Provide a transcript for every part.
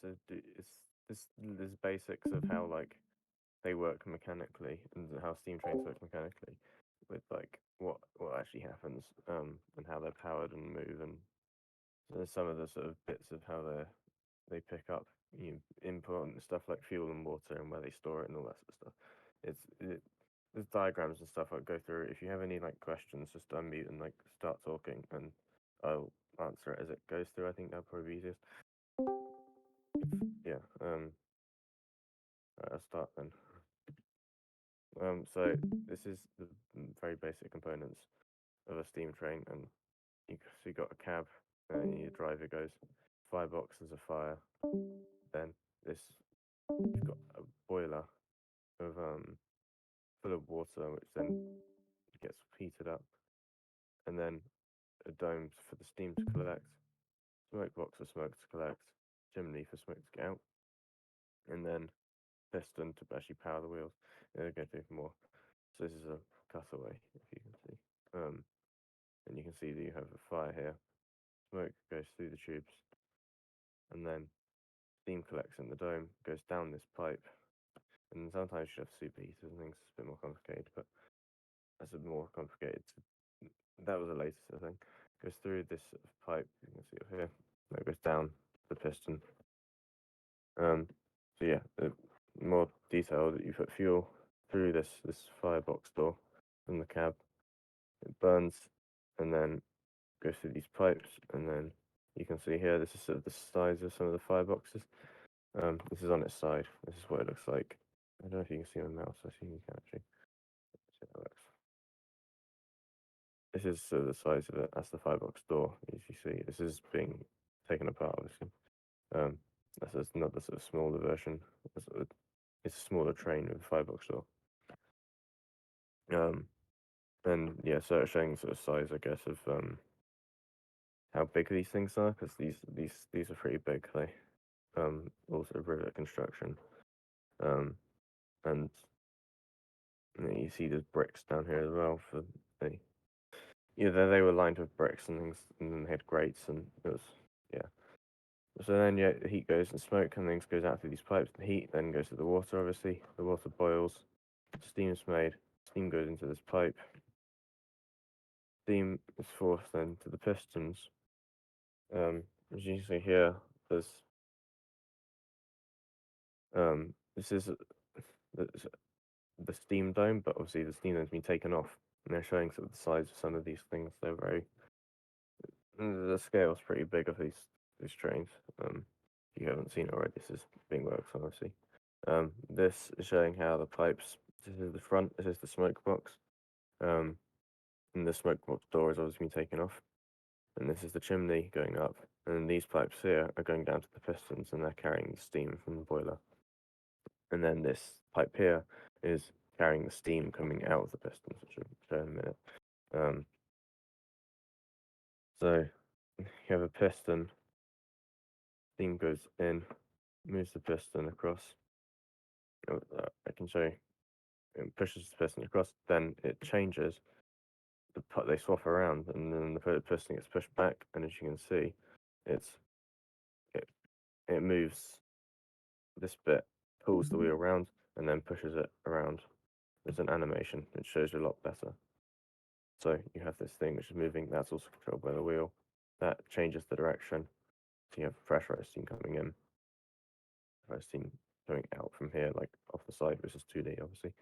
so it's this basics of how like they work mechanically and how steam trains work mechanically, with like what actually happens, and how they're powered and move, and so there's some of the sort of bits of how they pick up important stuff like fuel and water and where they store it and all that sort of stuff. There's diagrams and stuff I'll go through. If you have any like questions, just unmute and like start talking, and I'll answer it as it goes through. I think that'll probably be easiest. Yeah. I'll start then. So this is the very basic components of a steam train, and so you got a cab, and your driver goes. Firebox is a fire. Then this you've got a boiler of full of water, which then gets heated up, and then a dome for the steam to collect, smoke box for smoke to collect, chimney for smoke to get out, and then piston to actually power the wheels. Yeah, they're going to do more. So this is a cutaway, if you can see. And you can see that you have a fire here. Smoke goes through the tubes, and then steam collects in the dome, goes down this pipe, and sometimes you have superheaters and things. It's a bit more complicated, but that's a more complicated. That was the latest, I think. Goes through this pipe. You can see it here. That goes down the piston. So yeah, the more detailed, you put fuel through this firebox door from the cab. It burns, and then goes through these pipes, and then you can see here. This is sort of the size of some of the fireboxes. This is on its side. This is what it looks like. I don't know if you can see my mouse. I see you can actually. See how it looks. This is sort of the size of it. That's the firebox door. As you see, this is being taken apart, obviously. That's another sort of smaller version. It's a smaller train with a firebox door. And yeah, so it's showing sort of size, I guess, of how big these things are, because these are pretty big. They also rivet construction. And you see there's bricks down here as well for the they were lined with bricks and things, and then they had grates, and it was yeah. So then yeah, the heat goes and smoke and things goes out through these pipes. The heat then goes to the water. Obviously, the water boils, steam's made. Steam goes into this pipe. Steam is forced then to the pistons. As you can see here, there's this is the steam dome, but obviously the steam dome's been taken off, and they're showing sort of the size of some of these things. They're very the scale's pretty big of these trains. If you haven't seen it already, this is being worked on, obviously. This is showing how the pipes. This is the front. This is the smoke box. And the smoke box door has obviously been taken off. And this is the chimney going up. And these pipes here are going down to the pistons, and they're carrying the steam from the boiler. And then this pipe here is carrying the steam coming out of the pistons, which I'll show in a minute. So you have a piston, steam goes in, moves the piston across. I can show you. It pushes the piston across, then it changes. They swap around, and then the piston gets pushed back. And as you can see, it moves this bit, pulls the wheel around, and then pushes it around. There's an animation. It shows you a lot better. So you have this thing which is moving. That's also controlled by the wheel. That changes the direction. So you have pressurized steam coming in, pressurized steam coming out from here, like off the side, which is 2D, obviously.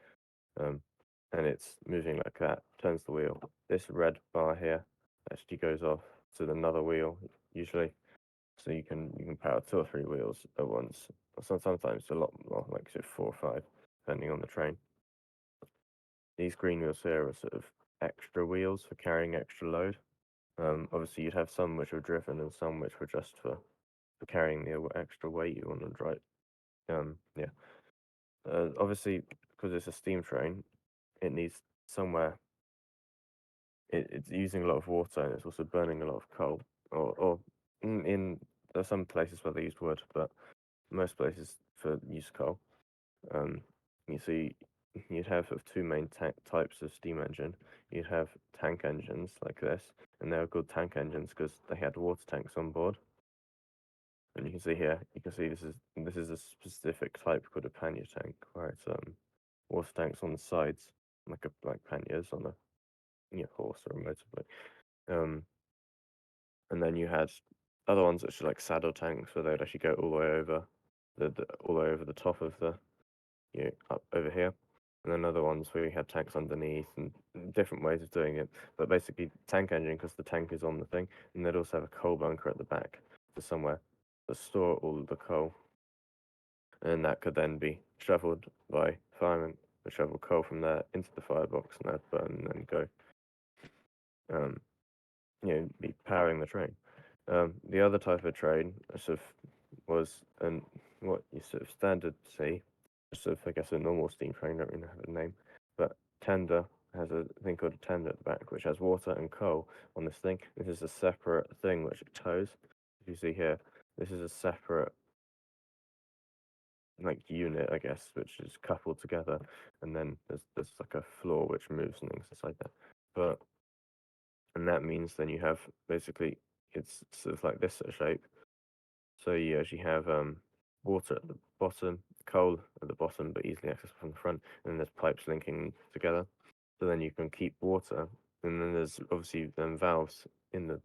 And it's moving like that, turns the wheel. This red bar here actually goes off to another wheel, usually. So you can power 2 or 3 wheels at once. Sometimes a lot more, like 4 or 5, depending on the train. These green wheels here are sort of extra wheels for carrying extra load. Obviously, you'd have some which were driven and some which were just for carrying the extra weight you want to drive. Yeah. Obviously, because it's a steam train, it needs somewhere. It's using a lot of water, and it's also burning a lot of coal. Or there's some places where they use wood, but most places use coal. You see, you'd have sort of 2 main types of steam engine. You'd have tank engines like this, and they were called tank engines because they had water tanks on board. And you can see here, you can see this is a specific type called a pannier tank, where it's water tanks on the sides, like panniers on a horse or a motorbike. Um, and then you had other ones which are like saddle tanks, where they'd actually go all the way over all the way over the top of the up over here. And then other ones where you had tanks underneath and different ways of doing it. But basically, tank engine because the tank is on the thing, and they'd also have a coal bunker at the back for somewhere to store all of the coal, and that could then be shoveled by firemen. Would shovel coal from there into the firebox, and that'd burn and then go, um, be powering the train. The other type of train sort of was what you sort of standard see, sort of I guess a normal steam train, don't really have a name, but tender has a thing called a tender at the back, which has water and coal on this thing. This is a separate thing which it tows. If you see here, this is a separate like unit, I guess, which is coupled together, and then there's like a floor which moves and things inside that. But and that means then you have basically it's sort of like this sort of shape. So you actually have water at the bottom, coal at the bottom, but easily accessible from the front, and then there's pipes linking together. So then you can keep water, and then there's obviously then valves in the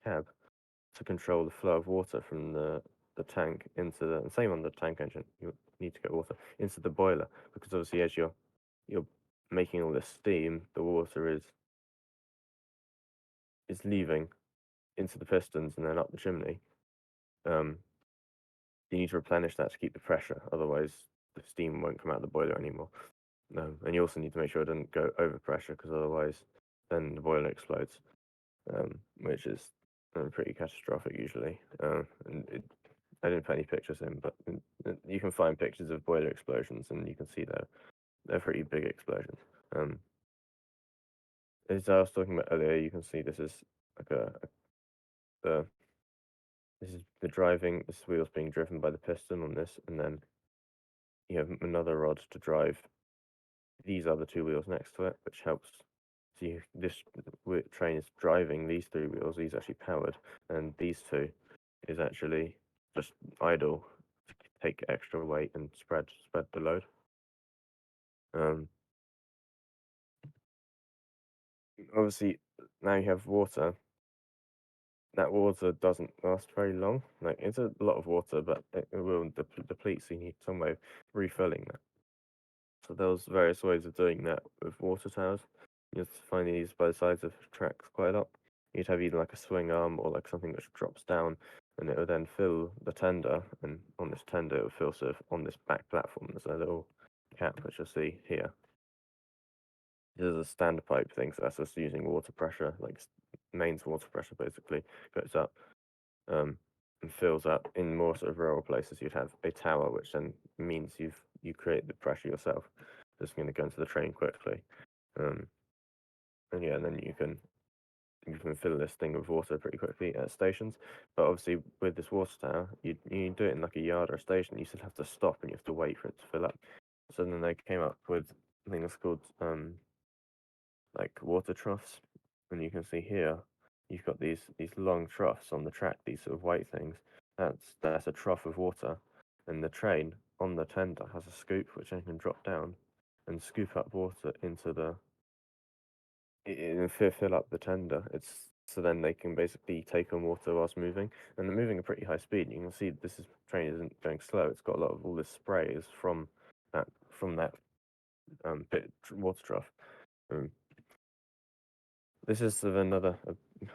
cab to control the flow of water from the tank into the same on the tank engine. You need to get water into the boiler because obviously as you're making all this steam, the water is leaving into the pistons and then up the chimney. Um, you need to replenish that to keep the pressure, otherwise the steam won't come out of the boiler anymore. And you also need to make sure it doesn't go over pressure because otherwise then the boiler explodes, which is pretty catastrophic usually. I didn't put any pictures in, but you can find pictures of boiler explosions and you can see they're pretty big explosions. As I was talking about earlier, you can see this is like the this is the driving. This wheel's being driven by the piston on this, and then you have another rod to drive these other two wheels next to it, which helps. So this train is driving these three wheels. These are actually powered, and these two is actually just idle to take extra weight and spread the load. Um, Obviously, now you have water. That water doesn't last very long. Like it's a lot of water, but it will deplete. So you need some way of refilling that. So there was various ways of doing that with water towers. You have to find these by the sides of tracks quite a lot. You'd have either like a swing arm or like something which drops down, and it would then fill the tender. And on this tender, it would fill sort of on this back platform. There's a little cap which you'll see here. This is a standpipe thing, so that's just using water pressure, like mains water pressure basically, goes up and fills up. In more sort of rural places, you'd have a tower, which then means you create the pressure yourself. Just going to go into the train quickly, um, and yeah, and then you can fill this thing with water pretty quickly at stations. But obviously, with this water tower, you do it in like a yard or a station. You still have to stop and you have to wait for it to fill up. So then they came up with a thing that's called like water troughs, and you can see here you've got these long troughs on the track, these sort of white things. That's a trough of water, and the train on the tender has a scoop which then can drop down and scoop up water into and fill up the tender. It's so then they can basically take on water whilst moving, and they're moving at pretty high speed. You can see train isn't going slow. It's got a lot of all this spray is from that water trough. Um, This is sort of another,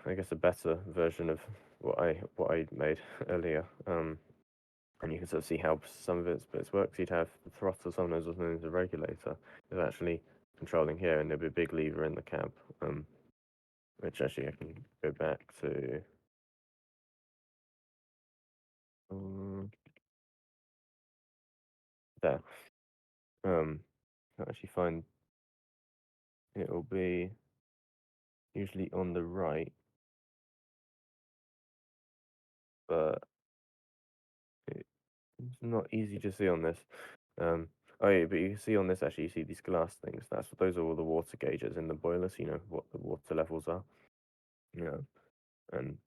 I guess, a better version of what I made earlier. And you can sort of see how some of its works. You'd have the throttle, sometimes what's known as a regulator, is actually controlling here, and there'll be a big lever in the cab, which actually I can go back to. Um, There. I actually find it will be usually on the right, but it's not easy to see on this. Oh yeah, but you can see on this actually, you see these glass things. Those are all the water gauges in the boiler, so you know what the water levels are. Yeah, and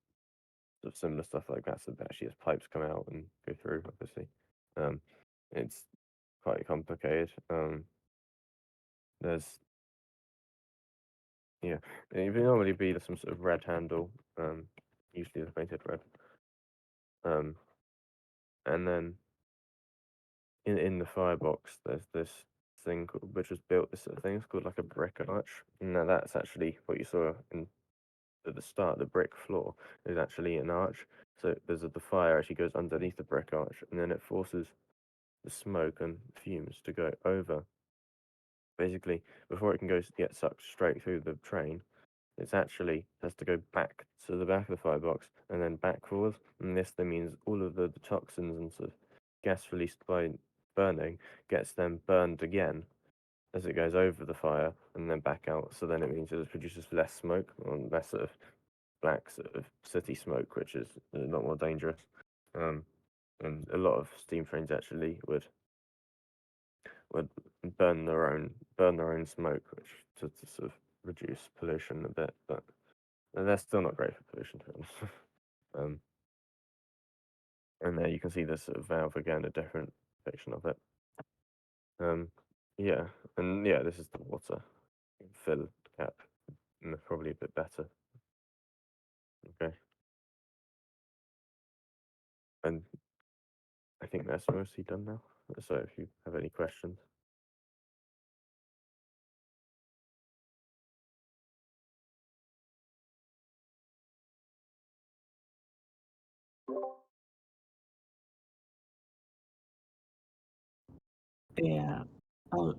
sort of similar stuff like that. So that actually has pipes come out and go through. Obviously, it's quite complicated. There's yeah, it would normally be some sort of red handle, usually the painted red, and then in the firebox there's this thing which was built. This sort of thing. It's called like a brick arch. Now that's actually what you saw at the start. The brick floor is actually an arch. So the fire actually goes underneath the brick arch, and then it forces the smoke and fumes to go over. Basically, before it can get sucked straight through the train, it's actually has to go back to the back of the firebox and then back forwards. And this then means all of the toxins and sort of gas released by burning gets then burned again as it goes over the fire and then back out. So then it means it produces less smoke or less sort of black sort of city smoke, which is a lot more dangerous. Um, and a lot of steam trains actually would burn their own smoke, which to sort of reduce pollution a bit, but they're still not great for pollution. To be honest. um, and there you can see this sort of valve again, a different depiction of it. Um, yeah, and yeah, this is the water fill cap, and they're probably a bit better. Okay, and I think that's mostly done now. So if you have any questions. Yeah. Oh,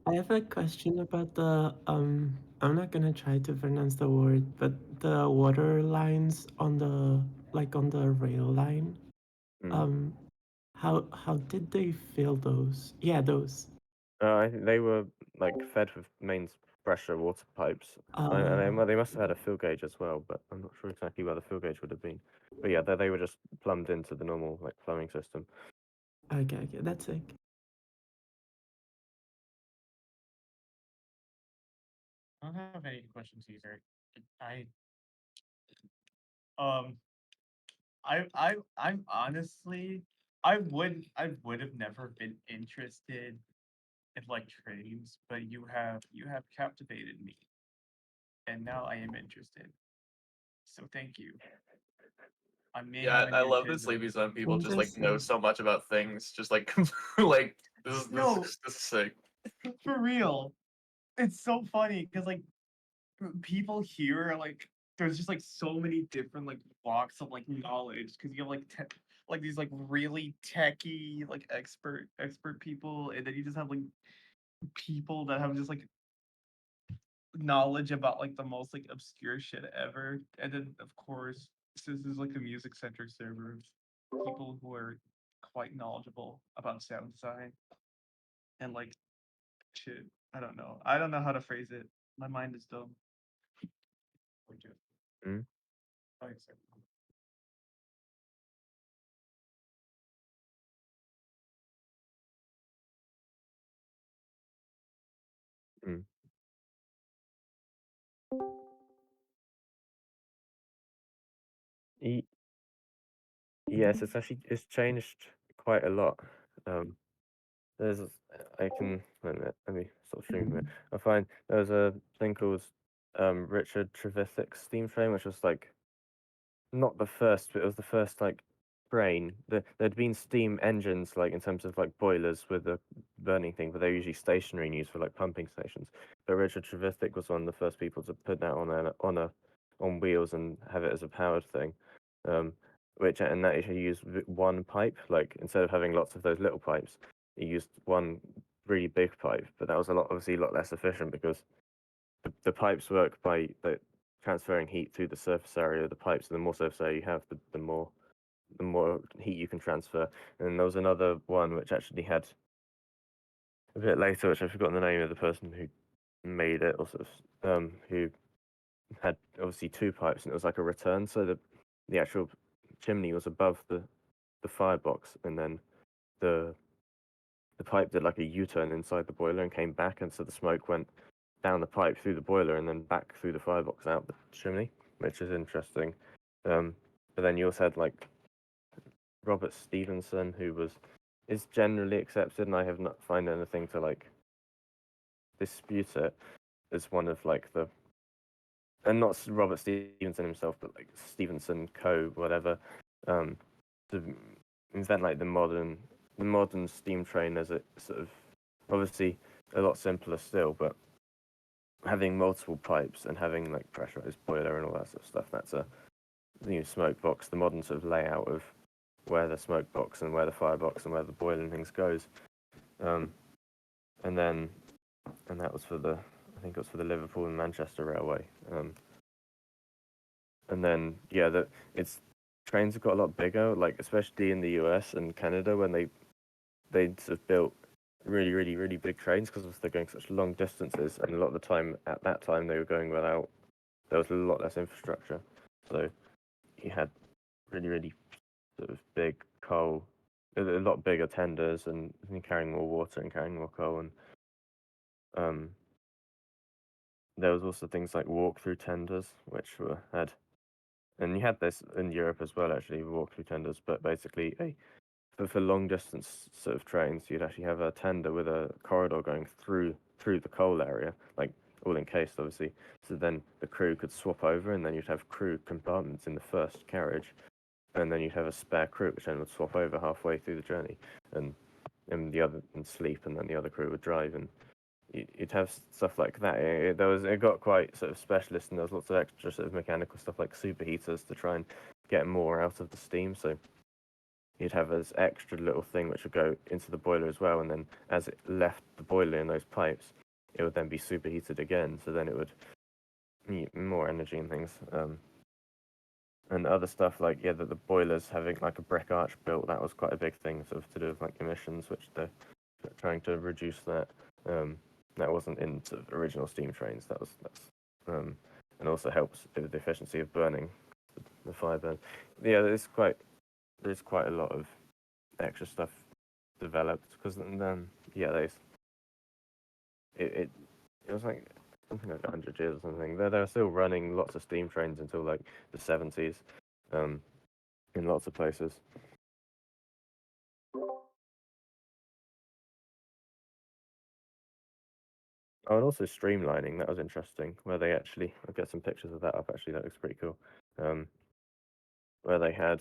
I have a question about the I'm not gonna try to pronounce the word, but the water lines on the like on the rail line. Mm. Um, how did they fill those? Yeah, those. I think they were like fed with mains pressure water pipes, and Uh, they must have had a fill gauge as well, but I'm not sure exactly where the fill gauge would have been. But yeah, they were just plumbed into the normal like plumbing system. okay, that's it. I don't have any questions either. I um I'm honestly I would have never been interested in like trains, but you have captivated me, and now I am interested. So thank you. I may Yeah, have a I new love kid that though. Sleepy Zone people just like know Interesting. so much about things. Just like like No, this is sick. for real. It's so funny because like people here like there's just like so many different like walks of like knowledge because you have like like these like really techie like expert people, and then you just have like people that have just like knowledge about like the most like obscure shit ever. And then of course, since this is like a music centric server, people who are quite knowledgeable about sound design and like shit. I don't know. I don't know how to phrase it. My mind is dumb. Mm, mm. Y- Yes, it's changed quite a lot. Um, there's I can wait a minute, let me stop streaming a minute. I find there was a thing called Richard Trevithick's steam train, which was like not the first, but it was the first like train. There'd been steam engines like in terms of like boilers with the burning thing, but they're usually stationary and used for like pumping stations. But Richard Trevithick was one of the first people to put that on wheels and have it as a powered thing. Um, which and that he used one pipe, like instead of having lots of those little pipes, he used one really big pipe. But that was obviously a lot less efficient because the pipes work by transferring heat through the surface area of the pipes. And the more surface area you have, the more heat you can transfer. And there was another one which actually had a bit later, which I've forgotten the name of the person who made it, or sort of who had obviously two pipes, and it was like a return. So the actual chimney was above the firebox, and then the the pipe did like a U-turn inside the boiler and came back, and so the smoke went down the pipe through the boiler and then back through the firebox out the chimney, which is interesting. Um, But then you also had like Robert Stevenson, is generally accepted, and I have not found anything to like dispute it, as one of like the, and not Robert Stevenson himself, but like Stevenson Co. whatever, to invent like the modern steam train as a sort of, obviously a lot simpler still, but having multiple pipes and having like pressurized boiler and all that sort of stuff. That's a new smoke box, the modern sort of layout of where the smoke box and where the firebox and where the boiler and things goes. And that was for I think it was for the Liverpool and Manchester Railway. And then it's trains have got a lot bigger, like especially in the US and Canada when they sort of built really really really big trains because they're going such long distances, and a lot of the time at that time they were going without, there was a lot less infrastructure, so you had really really sort of big coal, a lot bigger tenders, and carrying more water and carrying more coal, and there was also things like walk-through tenders, which had, and you had this in Europe as well, actually, walk-through tenders. But basically, for long distance sort of trains, you'd actually have a tender with a corridor going through the coal area, like all encased, obviously. So then the crew could swap over, and then you'd have crew compartments in the first carriage, and then you'd have a spare crew, which then would swap over halfway through the journey, and sleep, and then the other crew would drive, and you'd have stuff like that. It got quite sort of specialist, and there was lots of extra sort of mechanical stuff like superheaters to try and get more out of the steam. So you'd have this extra little thing which would go into the boiler as well, and then as it left the boiler in those pipes, it would then be superheated again. So then it would need more energy and things. And other stuff like the boilers having like a brick arch built, that was quite a big thing, sort of to do with like emissions, which they're trying to reduce that. That wasn't in sort of original steam trains. And also helps with the efficiency of burning, the fire burn. Yeah, there's quite a lot of extra stuff developed, because then it was like something like 100 years or something. They're still running lots of steam trains until like the 70s, in lots of places. Oh, and also streamlining, that was interesting, where they actually, I'll get some pictures of that up actually, that looks pretty cool. Where they had,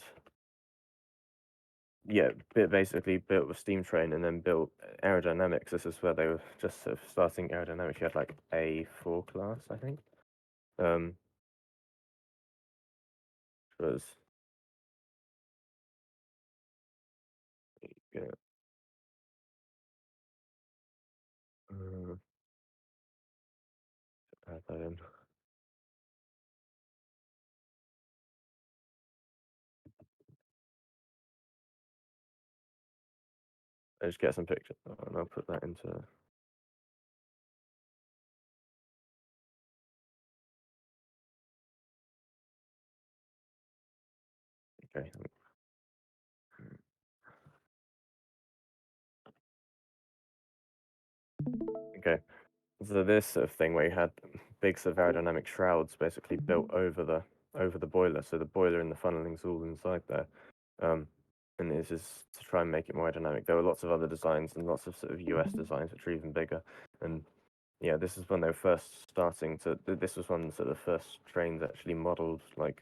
basically built a steam train and then built aerodynamics. This is where they were just sort of starting aerodynamics. You had like A4 class, I think. Was yeah. Uh, add that in. I just get some pictures and I'll put that into. Okay. Okay. So this sort of thing where you had big sort of aerodynamic shrouds basically built over the boiler, so the boiler and the funneling's all inside there. And this is to try and make it more aerodynamic. There were lots of other designs and lots of sort of US designs which are even bigger. And yeah, this is when they were first starting to. This was one of the first trains actually modelled. Like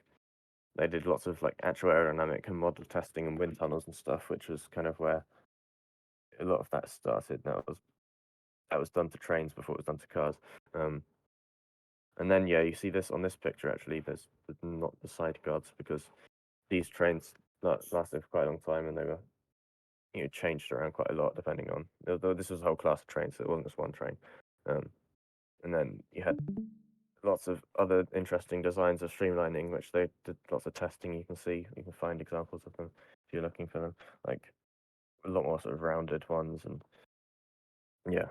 they did lots of like actual aerodynamic and model testing and wind tunnels and stuff, which was kind of where a lot of that started. That was done to trains before it was done to cars. And then you see this on this picture actually. There's not the side guards, because these trains lasted for quite a long time, and they were changed around quite a lot depending on. Though this was a whole class of trains, so it wasn't just one train. And then you had lots of other interesting designs of streamlining, which they did lots of testing. You can find examples of them if you're looking for them, like a lot more sort of rounded ones, and yeah.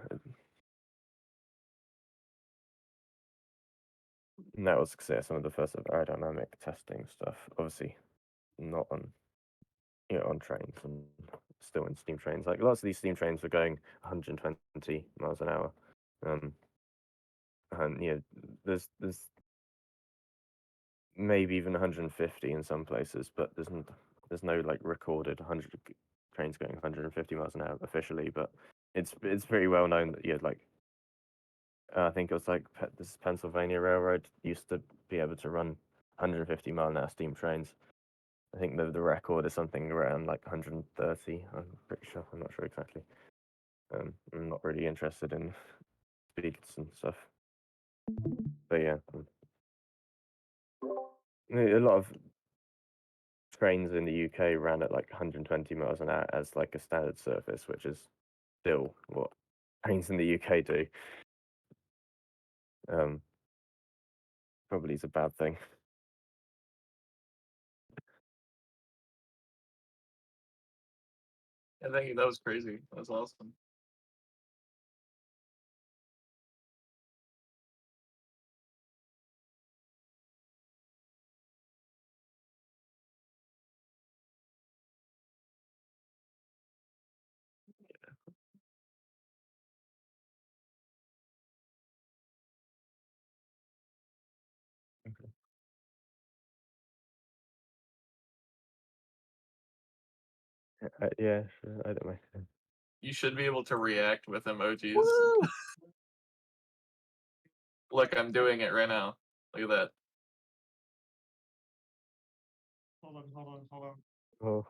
And that was some of the first sort of aerodynamic testing stuff. Obviously, not on on trains, and still in steam trains. Like lots of these steam trains were going 120 miles an hour, and there's maybe even 150 in some places, but there's no like recorded trains going 150 miles an hour officially, but it's very well known that you had like I think it was like this Pennsylvania Railroad used to be able to run 150-mile-an-hour steam trains. I think the record is something around like 130. I'm pretty sure. I'm not sure exactly. I'm not really interested in speeds and stuff. But yeah, a lot of trains in the UK ran at like 120 miles an hour as like a standard surface, which is still what trains in the UK do. Probably is a bad thing. I think that was crazy. That was awesome. Yeah, sure. I don't mind. You should be able to react with emojis. Woo! Look, I'm doing it right now. Look at that. Hold on. Oh.